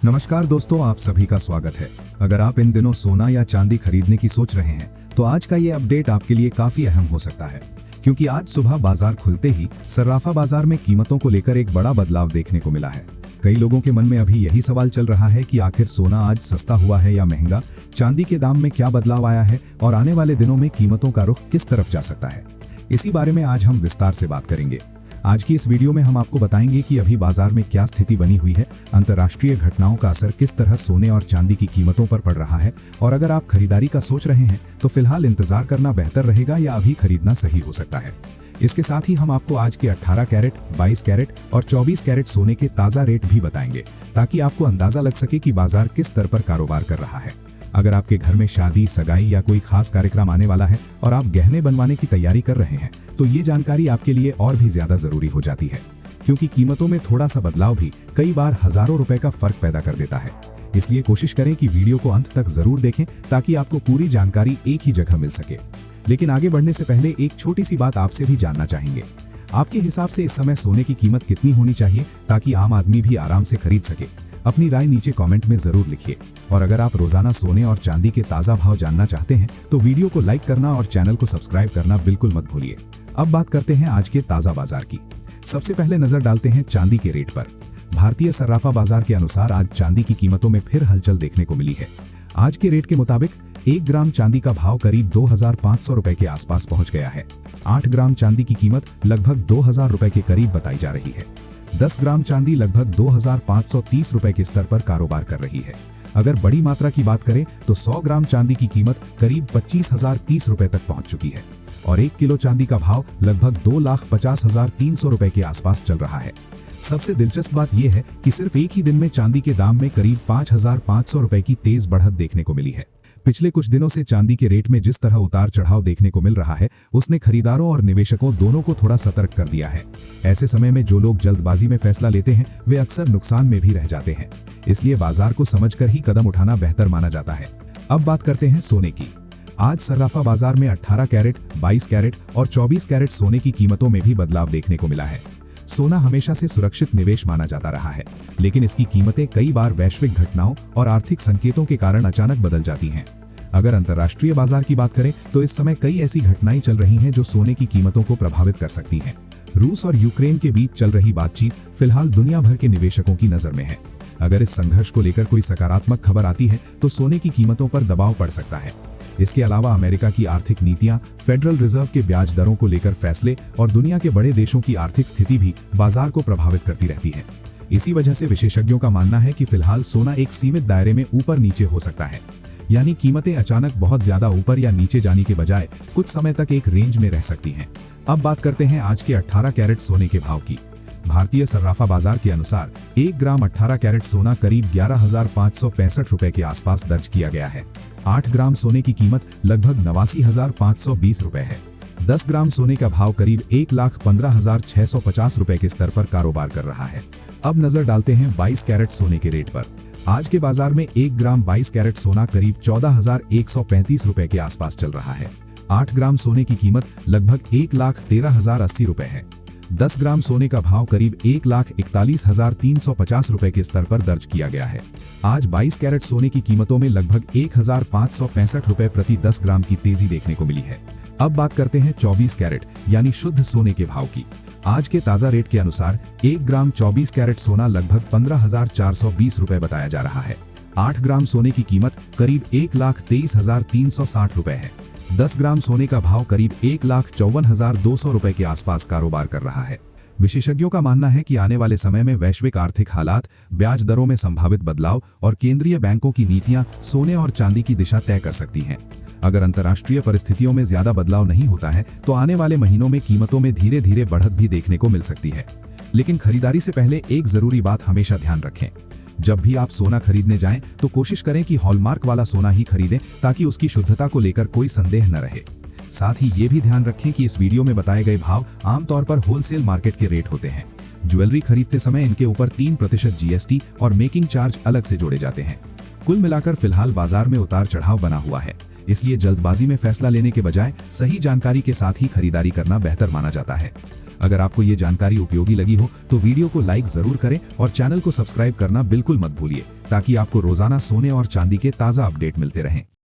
नमस्कार दोस्तों, आप सभी का स्वागत है। अगर आप इन दिनों सोना या चांदी खरीदने की सोच रहे हैं तो आज का ये अपडेट आपके लिए काफी अहम हो सकता है, क्योंकि आज सुबह बाजार खुलते ही सर्राफा बाजार में कीमतों को लेकर एक बड़ा बदलाव देखने को मिला है। कई लोगों के मन में अभी यही सवाल चल रहा है कि आखिर सोना आज सस्ता हुआ है या महंगा, चांदी के दाम में क्या बदलाव आया है और आने वाले दिनों में कीमतों का रुख किस तरफ जा सकता है। इसी बारे में आज हम विस्तार से बात करेंगे। आज की इस वीडियो में हम आपको बताएंगे कि अभी बाजार में क्या स्थिति बनी हुई है, अंतर्राष्ट्रीय घटनाओं का असर किस तरह सोने और चांदी की कीमतों पर पड़ रहा है, और अगर आप खरीदारी का सोच रहे हैं तो फिलहाल इंतजार करना बेहतर रहेगा या अभी खरीदना सही हो सकता है। इसके साथ ही हम आपको आज के 18 कैरेट, 22 कैरेट और 24 कैरेट सोने के ताज़ा रेट भी बताएंगे, ताकि आपको अंदाजा लग सके कि बाजार किस स्तर पर कारोबार कर रहा है। अगर आपके घर में शादी, सगाई या कोई खास कार्यक्रम आने वाला है और आप गहने बनवाने की तैयारी कर रहे हैं तो ये जानकारी आपके लिए और भी ज्यादा जरूरी हो जाती है, क्योंकि कीमतों में थोड़ा सा बदलाव भी कई बार हजारों रुपए का फर्क पैदा कर देता है। इसलिए कोशिश करें कि वीडियो को अंत तक जरूर देखें ताकि आपको पूरी जानकारी एक ही जगह मिल सके। लेकिन आगे बढ़ने से पहले एक छोटी सी बात आपसे भी जानना चाहेंगे। आपके हिसाब से इस समय सोने की कीमत कितनी होनी चाहिए ताकि आम आदमी भी आराम से खरीद सके? अपनी राय नीचे कमेंट में जरूर लिखिए। और अगर आप रोजाना सोने और चांदी के ताज़ा भाव जानना चाहते हैं तो वीडियो को लाइक करना और चैनल को सब्सक्राइब करना बिल्कुल मत भूलिए। अब बात करते हैं आज के ताज़ा बाजार की। सबसे पहले नजर डालते हैं चांदी के रेट पर। भारतीय सर्राफा बाजार के अनुसार आज चांदी की कीमतों में फिर हलचल देखने को मिली है। आज के रेट के मुताबिक 1 ग्राम चांदी का भाव करीब 2500 रुपए के आसपास पहुंच गया है। 8 ग्राम चांदी की कीमत लगभग 2000 रुपए के करीब बताई जा रही है। 10 ग्राम चांदी लगभग 2530 रुपए के स्तर पर कारोबार कर रही है। अगर बड़ी मात्रा की बात करें तो 100 ग्राम चांदी की कीमत करीब 25,030 रुपए तक पहुंच चुकी है और 1 किलो चांदी का भाव लगभग 2,50,300 रुपए के आसपास चल रहा है। सबसे दिलचस्प बात यह है कि सिर्फ एक ही दिन में चांदी के दाम में करीब 5,500 रुपए की तेज बढ़त देखने को मिली है। पिछले कुछ दिनों से चांदी के रेट में जिस तरह उतार चढ़ाव देखने को मिल रहा है उसने खरीदारों और निवेशकों दोनों को थोड़ा सतर्क कर दिया है। ऐसे समय में जो लोग जल्दबाजी में फैसला लेते हैं वे अक्सर नुकसान में भी रह जाते हैं, इसलिए बाजार को समझकर ही कदम उठाना बेहतर माना जाता है। अब बात करते हैं सोने की। आज सर्राफा बाजार में 18 कैरेट, 22 कैरेट और 24 कैरेट सोने की कीमतों में भी बदलाव देखने को मिला है। सोना हमेशा से सुरक्षित निवेश माना जाता रहा है, लेकिन इसकी कीमतें कई बार वैश्विक घटनाओं और आर्थिक संकेतों के कारण अचानक बदल जाती हैं। अगर अंतर्राष्ट्रीय बाजार की बात करें तो इस समय कई ऐसी घटनाएं चल रही हैं जो सोने की कीमतों को प्रभावित कर सकती हैं। रूस और यूक्रेन के बीच चल रही बातचीत फिलहाल दुनिया भर के निवेशकों की नजर में है। अगर इस संघर्ष को लेकर कोई सकारात्मक खबर आती है तो सोने की कीमतों पर दबाव पड़ सकता है। इसके अलावा अमेरिका की आर्थिक नीतियां, फेडरल रिजर्व के ब्याज दरों को लेकर फैसले और दुनिया के बड़े देशों की आर्थिक स्थिति भी बाजार को प्रभावित करती रहती है। इसी वजह से विशेषज्ञों का मानना है कि फिलहाल सोना एक सीमित दायरे में ऊपर नीचे हो सकता है, यानी कीमतें अचानक बहुत ज्यादा ऊपर या नीचे जाने के बजाय कुछ समय तक एक रेंज में रह सकती हैं। अब बात करते हैं आज के 18 कैरेट सोने के भाव की। भारतीय सर्राफा बाजार के अनुसार 1 ग्राम 18 कैरेट सोना करीब 11,565 रुपए के आसपास दर्ज किया गया है। 8 ग्राम सोने की कीमत लगभग 89,520 रुपए है। 10 ग्राम सोने का भाव करीब 1,15,650 रुपए के स्तर पर कारोबार कर रहा है। अब नजर डालते हैं 22 कैरेट सोने के रेट पर। आज के बाजार में 1 ग्राम 22 कैरेट सोना करीब 14,135 रुपए के आसपास चल रहा है। 8 ग्राम सोने की कीमत लगभग 1,13,080 रुपए है। 10 ग्राम सोने का भाव करीब 1,41,350 रुपए के स्तर पर दर्ज किया गया है। आज 22 कैरेट सोने की कीमतों में लगभग 1,565 रुपए प्रति 10 ग्राम की तेजी देखने को मिली है। अब बात करते हैं 24 कैरेट यानी शुद्ध सोने के भाव की। आज के ताजा रेट के अनुसार 1 ग्राम 24 कैरेट सोना लगभग 15,420 रुपए बताया जा रहा है। 8 ग्राम सोने की कीमत करीब 1,23,360 रुपए है। 10 ग्राम सोने का भाव करीब 1,54,200 रुपए के आसपास कारोबार कर रहा है। विशेषज्ञों का मानना है कि आने वाले समय में वैश्विक आर्थिक हालात, ब्याज दरों में संभावित बदलाव और केंद्रीय बैंकों की नीतियां सोने और चांदी की दिशा तय कर सकती हैं। अगर अंतर्राष्ट्रीय परिस्थितियों में ज्यादा बदलाव नहीं होता है तो आने वाले महीनों में कीमतों में धीरे धीरे बढ़त भी देखने को मिल सकती है। लेकिन खरीदारी से पहले एक जरूरी बात हमेशा ध्यान रखें। जब भी आप सोना खरीदने जाएं तो कोशिश करें कि हॉलमार्क वाला सोना ही खरीदें, ताकि उसकी शुद्धता को लेकर कोई संदेह न रहे। साथ ही ये भी ध्यान रखें कि इस वीडियो में बताए गए भाव आमतौर पर होलसेल मार्केट के रेट होते हैं। ज्वेलरी खरीदते समय इनके ऊपर 3% जीएसटी और मेकिंग चार्ज अलग से जोड़े जाते हैं। कुल मिलाकर फिलहाल बाजार में उतार चढ़ाव बना हुआ है, इसलिए जल्दबाजी में फैसला लेने के बजाय सही जानकारी के साथ ही खरीदारी करना बेहतर माना जाता है। अगर आपको ये जानकारी उपयोगी लगी हो तो वीडियो को लाइक जरूर करें और चैनल को सब्सक्राइब करना बिल्कुल मत भूलिए, ताकि आपको रोजाना सोने और चांदी के ताज़ा अपडेट मिलते रहें।